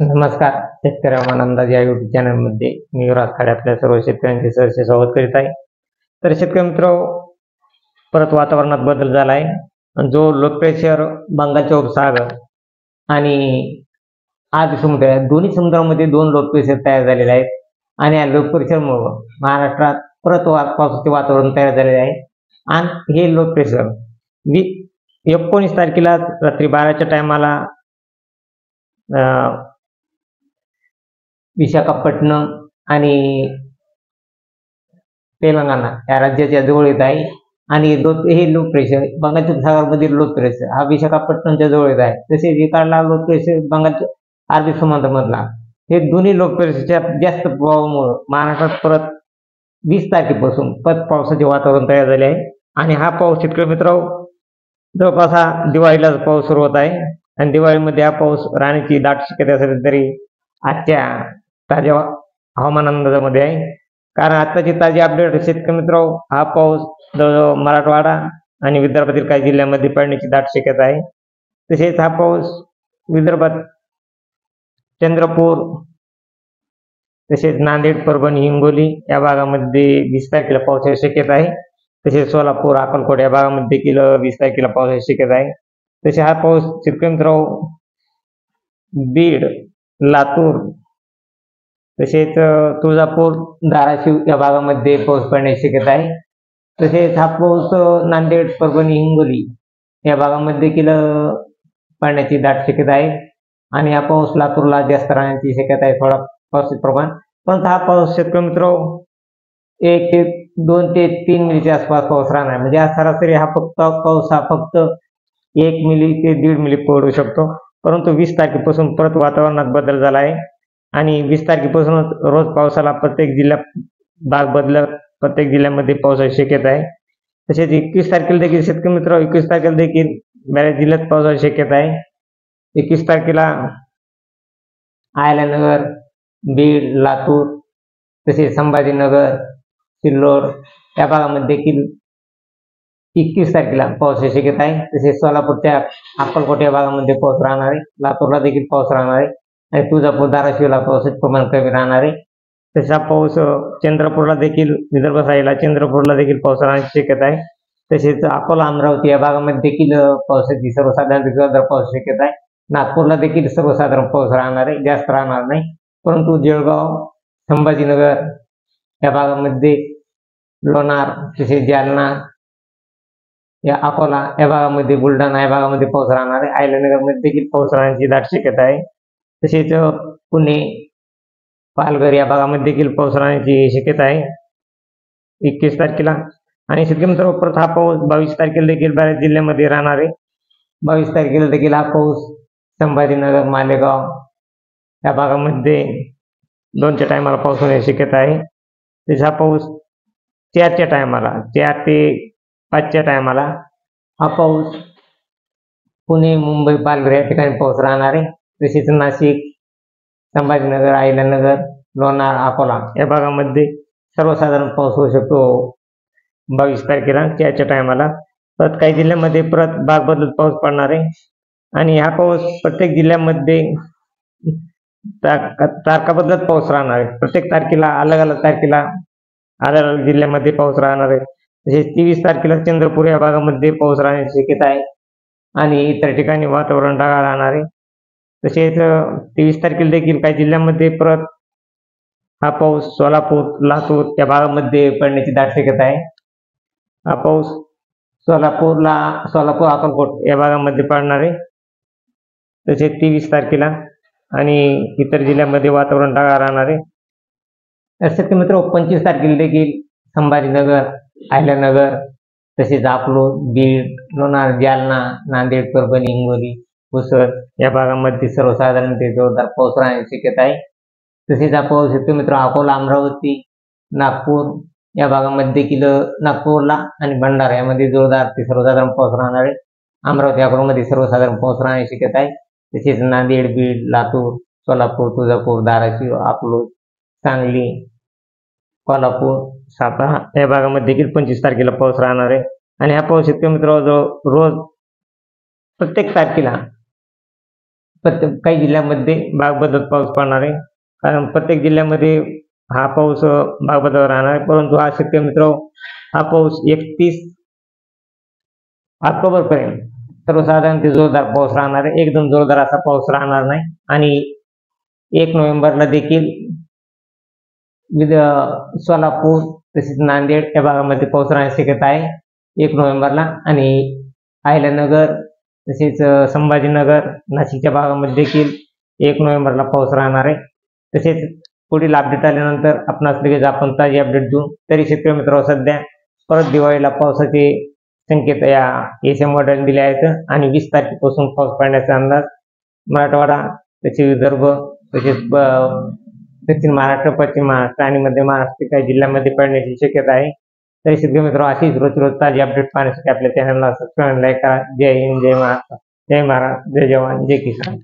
नमस्कार. शेतकरी अंदाज या युट्यूब चॅनलमध्ये मी युवराज खाडे आपल्या सर्व शेतकऱ्यांचे सहर्ष स्वागत करीत आहे. तर शेतकरी मित्र, परत वातावरणात बदल झाला आहे. जो लो प्रेशर बंगालच्या उपसागर आणि आरबी समुद्र या दोन्ही समुद्रामध्ये दोन लो प्रेशर तयार झालेले आहेत आणि या लो प्रेशरमुळे महाराष्ट्रात परत पावसाचे वातावरण तयार झालेले आहे. आणि हे लो प्रेशर 19 तारखेला रात्री 12च्या टायमाला विशाखापट्टणम आणि तेलंगणा या राज्याच्या जवळ येत आहे. आणि हे लो प्रेशर बंगालच्या उपसागरामधील लो प्रेशर हा विशाखापट्टणमच्या जवळ येत आहे. तसेच इकडला लो प्रेशर बंगालच्या अरबी समुद्रामधला, हे दोन्ही लो प्रेशरच्या जास्त प्रभावामुळे महाराष्ट्रात परत 20 तारखेपासून परत पावसाचे वातावरण तयार झाले आहे. आणि हा पाऊस शेतकरी मित्र जवळपास हा दिवाळीला पाऊस सुरू होत आहे. आणि दिवाळीमध्ये हा पाऊस राहण्याची दाट शक्यता असली तरी आजच्या ताज्या हवामान अंदाजामध्ये आहे. कारण आताची ताजी अपडेट शेतकरी मित्र, हा पाऊस जवळजवळ मराठवाडा आणि विदर्भातील काही जिल्ह्यांमध्ये पडण्याची दाट शक्यता आहे. तसेच हा पाऊस विदर्भात चंद्रपूर, तसेच नांदेड, परभणी, हिंगोली या भागामध्ये 20 तारखेला पावसाची शक्यता आहे. तसेच सोलापूर, अक्कलकोट या भागामध्ये देखील 20 तारखेला पावसाची शक्यता आहे. तसे हा पाऊस शेतकरी मित्र बीड, लातूर, तसेच तुळजापूर, धाराशिव या भागामध्ये पाऊस पडण्याची शक्यता आहे. तसेच हा पाऊस नांदेड, परभणी, हिंगोली या भागामध्ये देखील पडण्याची दाट शक्यता आहे. आणि हा पाऊस लातूरला जास्त राहण्याची शक्यता आहे, थोडा पावसाचे प्रमाण. पण हा पाऊस शेतकरी मित्र 1 ते 2 ते 3 मिलीच्या आसपास पाऊस राहणार. म्हणजे सरासरी हा पाऊस फक्त 1 मिली ते 1.5 मिली पडू शकतो. परंतु 20 तारखेपासून परत वातावरणात बदल झाला आहे. आणि 20 तारखेपासूनच रोज पावसाला प्रत्येक जिल्ह्यात भाग बदलत प्रत्येक जिल्ह्यामध्ये पावसाची शक्यता आहे. तसेच 21 तारखेला देखील शेतकरी मित्र 21 तारखेला देखील बऱ्याच जिल्ह्यात पावसाची शक्यता आहे. 21 तारखेला अहिल्यानगर, बीड, लातूर, तसेच संभाजीनगर, सिल्लोड या भागामध्ये देखील 21 तारखेला पावसाची शक्यता आहे. तसेच सोलापूरच्या अक्कलकोट या भागामध्ये पाऊस राहणार आहे. लातूरला देखील पाऊस राहणार आहे. आणि तुळजापूर, धाराशिवला पावसाचे प्रमाण कमी राहणार आहे. तसा पाऊस चंद्रपूरला देखील, विदर्भ साईडला चंद्रपूरला देखील पाऊस राहण्याची शक्यता आहे. तसेच अकोला, अमरावती या भागामध्ये देखील पावसाची सर्वसाधारण पावसाची शक्यता आहे. नागपूरला देखील सर्वसाधारण पाऊस राहणार आहे, जास्त राहणार नाही. परंतु जळगाव, संभाजीनगर या भागामध्ये, लोणार, तसेच जालना या अकोला या भागामध्ये, बुलढाणा या भागामध्ये पाऊस राहणार आहे. अहिल्यानगरमध्ये देखील पाऊस राहण्याची दाट शक्यता आहे. तसेच पुणे, पालघर या भागामध्ये देखील पाऊस राहण्याची शक्यता आहे 21 तारखेला. आणि शेतकरी मित्र, परत हा पाऊस 22 तारखेला देखील बऱ्याच जिल्ह्यामध्ये राहणार आहे. 22 तारखेला देखील हा पाऊस संभाजीनगर, मालेगाव या भागामध्ये 2च्या टायमाला पाऊस होण्याची शक्यता आहे. तसेच हा पाऊस 4च्या टायमाला, 4 ते 5च्या टायमाला हा पाऊस पुणे, मुंबई, पालघर या ठिकाणी पाऊस राहणार आहे. तसेच नाशिक, संभाजीनगर, अहिल्यानगर, लोणार, अकोला या भागामध्ये सर्वसाधारण पाऊस होऊ शकतो 22 तारखेला 4च्या टायमाला. परत काही जिल्ह्यामध्ये परत भाग बदलत पाऊस पडणार आहे. आणि हा पाऊस प्रत्येक जिल्ह्यामध्ये तारखा बदलत पाऊस राहणार आहे. प्रत्येक तारखेला अलग अलग तारखेला अलग अलग जिल्ह्यामध्ये पाऊस राहणार आहे. तसेच 23 तारखेला चंद्रपूर या भागामध्ये पाऊस राहण्याची शक्यता आहे. आणि इतर ठिकाणी वातावरण ढगाळ राहणार आहे. तसेच 23 तारखेला देखील काही जिल्ह्यांमध्ये परत हा पाऊस सोलापूर, लातूर या भागामध्ये पडण्याची दाट शक्यता आहे. हा पाऊस सोलापूर, अक्कलकोट या भागामध्ये पडणार आहे. तसेच 23 तारखेला आणि इतर जिल्ह्यामध्ये वातावरण ढगाळ राहणार आहे. शेतकरी मित्र, 25 तारखेला देखील संभाजीनगर, अहिल्यानगर, तसेच अकलूज, बीड, लोणार, जालना, नांदेड, परभणी, हिंगोली, पुसद या भागामध्ये सर्वसाधारण ते जोरदार पाऊस राहण्याची शक्यता आहे. तसेच हा पाऊस शेतकरी मित्र अकोला, अमरावती, नागपूर या भागामध्ये देखील, नागपूरला आणि भंडारा यामध्ये जोरदार ते सर्वसाधारण पाऊस राहणार आहे. अमरावती, अकोलामध्ये सर्वसाधारण पाऊस राहण्याची शक्यता आहे. तसेच नांदेड, बीड, लातूर, सोलापूर, तुळजापूर, धाराशिव, अकलूज, सांगली, कोल्हापूर, सातारा या भागामध्ये देखील 25 तारखेला पाऊस राहणार आहे. आणि हा पाऊस शेतकरी मित्र रोज प्रत्येक तारखेला काही जिल्ह्यामध्ये भाग बदलत पाऊस पडणार आहे, कारण प्रत्येक जिल्ह्यामध्ये हा पाऊस भाग बदलत राहणार आहे. परंतु हा शेतकरी मित्र हा पाऊस 31 ऑक्टोबर पर्यंत सर्वसाधारण ते जोरदार पाऊस राहणार आहे. एकदम जोरदार असा पाऊस राहणार नाही आणि 1 नोव्हेंबरला देखील सोलापूर तसेच नांदेड या भागामध्ये पाऊस राहण्याची शक्यता आहे 1 नोव्हेंबरला. आणि अहिल्यानगर तसेच संभाजीनगर नाशिकच्या भागामध्ये देखील 1 नोव्हेंबरला पाऊस राहणार आहे. तसेच पुढील अपडेट आल्यानंतर आपणास लगेच आपण ताजी अपडेट देऊ. तरी शेतकरी मित्रांनो, सध्या परत दिवाळीला पावसाचे संकेत या एसएम मॉडेल दिले आहेत आणि 20 तारखेपासून पाऊस पडण्याचा अंदाज मराठवाडा तसेच विदर्भ तसेच दक्षिण महाराष्ट्र, पश्चिम महाराष्ट्र आणि मध्य महाराष्ट्र काही जिल्ह्यांमध्ये पडण्याची शक्यता आहे. तरी शेतकरी मित्रांनो, अशीच रोज ताजी अपडेट पाहण्यासाठी आपल्या चॅनलला सबस्क्राईब, लाईक करा. जय हिंद, जय महाराष्ट्र, जय महाराष्ट्र, जय जवान, जय किसान.